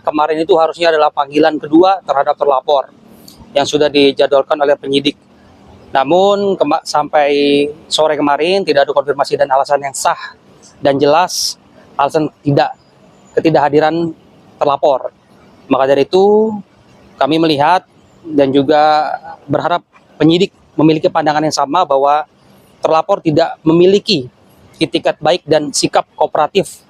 kemarin itu harusnya adalah panggilan kedua terhadap terlapor yang sudah dijadwalkan oleh penyidik. Namun sampai sore kemarin tidak ada konfirmasi dan alasan yang sah dan jelas alasan ketidakhadiran terlapor. Maka dari itu kami melihat dan juga berharap penyidik memiliki pandangan yang sama bahwa terlapor tidak memiliki itikat baik dan sikap kooperatif.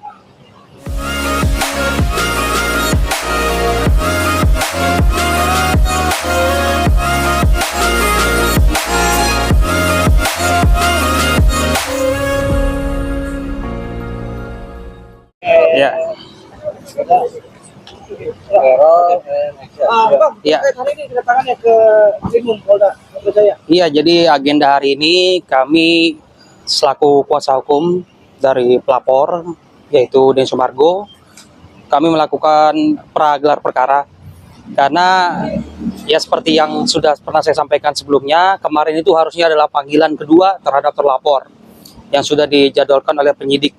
Ya. Ya. Hari ini kedatangannya ke Krimum Polda Metro Jaya. Iya, jadi agenda hari ini kami selaku kuasa hukum dari pelapor yaitu Den Sumargo, kami melakukan pragelar perkara karena ya seperti yang sudah pernah saya sampaikan sebelumnya, kemarin itu harusnya adalah panggilan kedua terhadap terlapor yang sudah dijadwalkan oleh penyidik.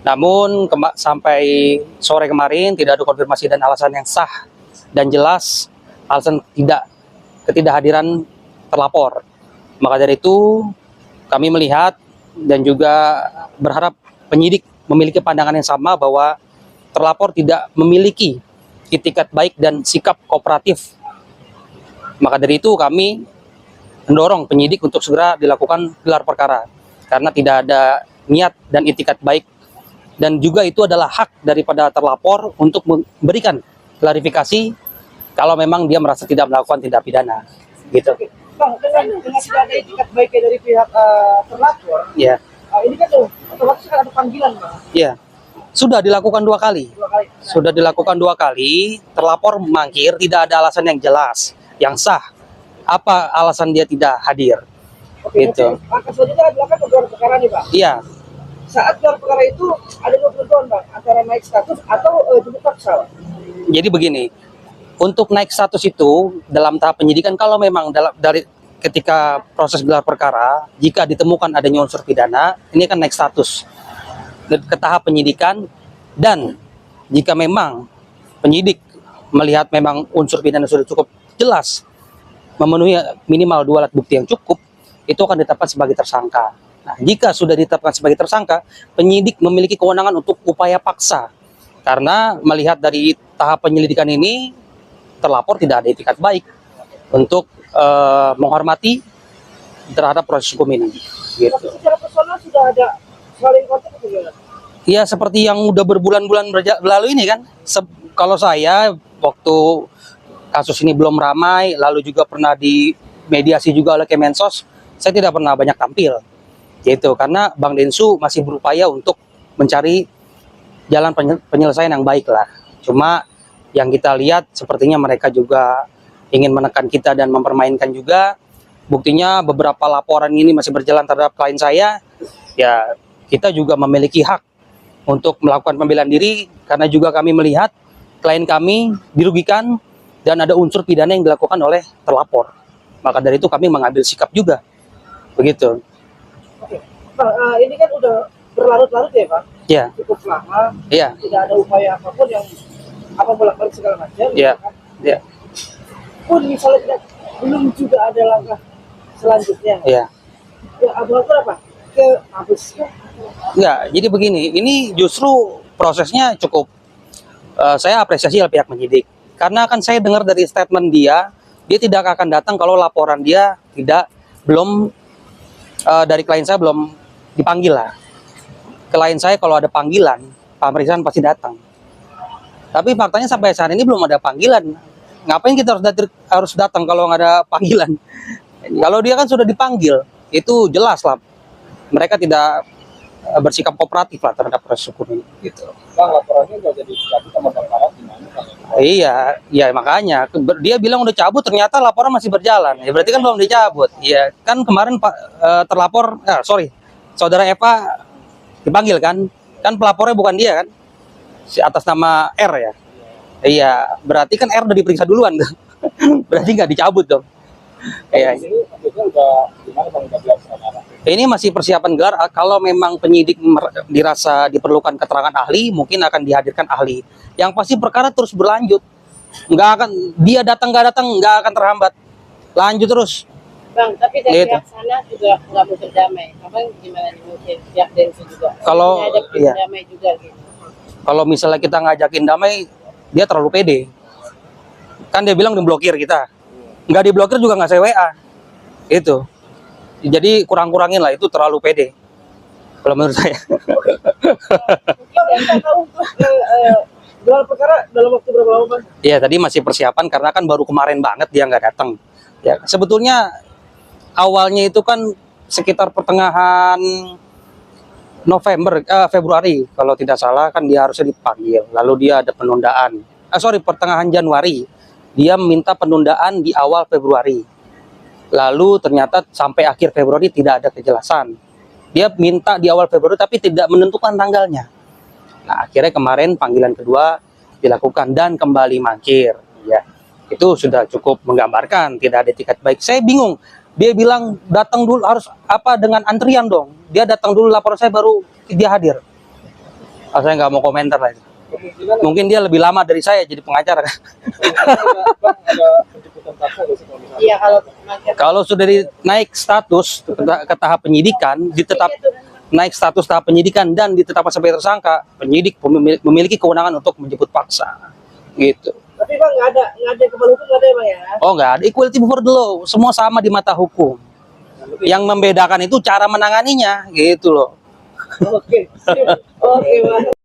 Namun sampai sore kemarin tidak ada konfirmasi dan alasan yang sah dan jelas alasan ketidakhadiran terlapor. Maka dari itu kami melihat dan juga berharap penyidik memiliki pandangan yang sama bahwa terlapor tidak memiliki itikat baik dan sikap kooperatif. Maka dari itu kami mendorong penyidik untuk segera dilakukan gelar perkara karena tidak ada niat dan itikat baik, dan juga itu adalah hak daripada terlapor untuk memberikan klarifikasi kalau memang dia merasa tidak melakukan tindak pidana gitu. Bang, dengan tidak ada itikat baiknya dari pihak terlapor, Ya. Ini kan otomatis kan ada panggilan, Bang. Ya, sudah dilakukan dua kali. Sudah dilakukan dua kali, terlapor memangkir, tidak ada alasan yang jelas, yang sah. Apa alasan dia tidak hadir? Oke, Gitu. Maka selanjutnya adalah gelar perkara nih, Bang. Iya. Saat gelar perkara itu ada dua penentuan, Bang, antara naik status atau jemput paksa. Jadi begini, untuk naik status itu dalam tahap penyidikan, kalau memang dari ketika proses gelar perkara, jika ditemukan adanya unsur pidana, ini kan naik status ke tahap penyidikan. Dan jika memang penyidik melihat memang unsur pidana sudah cukup jelas, memenuhi minimal 2 alat bukti yang cukup, itu akan ditetapkan sebagai tersangka. Nah, jika sudah ditetapkan sebagai tersangka, penyidik memiliki kewenangan untuk upaya paksa. Karena melihat dari tahap penyelidikan ini, terlapor tidak ada itikat baik untuk menghormati terhadap proses hukum ini. Gitu. Tapi secara personal sudah ada saling kontak atau gimana? Ya seperti yang udah berbulan-bulan berlalu ini kan. Kalau saya waktu kasus ini belum ramai, lalu juga pernah dimediasi juga oleh Kemensos, saya tidak pernah banyak tampil. Gitu, karena Bang Densu masih berupaya untuk mencari jalan penyelesaian yang baik lah. Cuma yang kita lihat sepertinya mereka juga ingin menekan kita dan mempermainkan juga. Buktinya beberapa laporan ini masih berjalan terhadap klien saya. Ya kita juga memiliki hak untuk melakukan pembelaan diri karena juga kami melihat klien kami dirugikan dan ada unsur pidana yang dilakukan oleh terlapor. Maka dari itu kami mengambil sikap juga. Begitu. Oke. Bang, ini kan udah berlarut-larut ya, Pak? Ya. Cukup lama. Iya. Tidak ada upaya apapun yang bolak-balik segala macam. Iya. Kan? Iya. Pun misalnya belum juga ada langkah selanjutnya. Iya. Ya, abang-abang apa? Ke Mabes. Ya, jadi begini, ini justru prosesnya cukup saya apresiasi oleh pihak penyidik. Karena kan saya dengar dari statement dia tidak akan datang kalau laporan dia belum dari klien saya belum dipanggil lah. Klien saya kalau ada panggilan, pemeriksaan pasti datang. Tapi faktanya sampai saat ini belum ada panggilan. Ngapain kita harus datang kalau nggak ada panggilan? Kalau dia kan sudah dipanggil, itu jelas lah. Mereka tidak bersikap kooperatif lah terhadap proses hukum ini. Gitu. Bang, laporannya udah jadi dicabut sama Bang Farad gimana? Iya makanya dia bilang udah cabut, ternyata laporan masih berjalan. Ya berarti kan belum dicabut. Iya kan kemarin Pak terlapor, saudara Eva dipanggil kan pelapornya bukan dia kan, si atas nama R ya. Iya berarti kan R udah diperiksa duluan tuh. Berarti nggak dicabut dong. Iya. Di sini maksudnya udah gimana Bang, udah gelar perkara? Ini masih persiapan gelar. Kalau memang penyidik dirasa diperlukan keterangan ahli, mungkin akan dihadirkan ahli. Yang pasti perkara terus berlanjut. Nggak akan dia datang nggak datang nggak akan terhambat. Lanjut terus. Bang, tapi dari Gitu. pihak sana juga nggak mau berdamai. Abang gimana nih mungkin pihak Densus juga? Kalau- Ini ada iya. berdamai juga gitu. Kalau misalnya kita ngajakin damai, dia terlalu pede. Kan dia bilang diblokir kita. Nggak diblokir juga nggak saya WA. Itu. Jadi kurang-kurangin lah, itu terlalu pede. Kalau menurut saya. Bang, kita tahu untuk gelar perkara dalam waktu berapa lama Bang? Iya, tadi masih persiapan karena kan baru kemarin banget dia nggak datang. Ya, sebetulnya awalnya itu kan sekitar pertengahan Februari kalau tidak salah kan dia harusnya dipanggil. Lalu dia ada penundaan. Pertengahan Januari. Dia minta penundaan di awal Februari. Lalu ternyata sampai akhir Februari tidak ada kejelasan. Dia minta di awal Februari tapi tidak menentukan tanggalnya. Nah, akhirnya kemarin panggilan kedua dilakukan dan kembali mangkir. Ya, itu sudah cukup menggambarkan tidak ada tiket baik. Saya bingung. Dia bilang datang dulu harus apa dengan antrian dong. Dia datang dulu lapor saya baru dia hadir. Saya nggak mau komentar lah. Itu. Kemungkinan Mungkin dia lebih lama dari saya jadi pengacara. Bang ada penjemputan paksa nggak sih kalau misalnya? Iya kalau makin Kalau sudah naik status ke tahap penyidikan, naik status tahap penyidikan dan ditetapkan sebagai tersangka, penyidik memiliki kewenangan untuk menjemput paksa. Gitu. Tapi Bang nggak ada kepala hukum nggak ada ya Bang ya? Oh, nggak ada, equality before the law, semua sama di mata hukum. Yang membedakan itu cara menanganinya, gitu loh. Oke, Bang.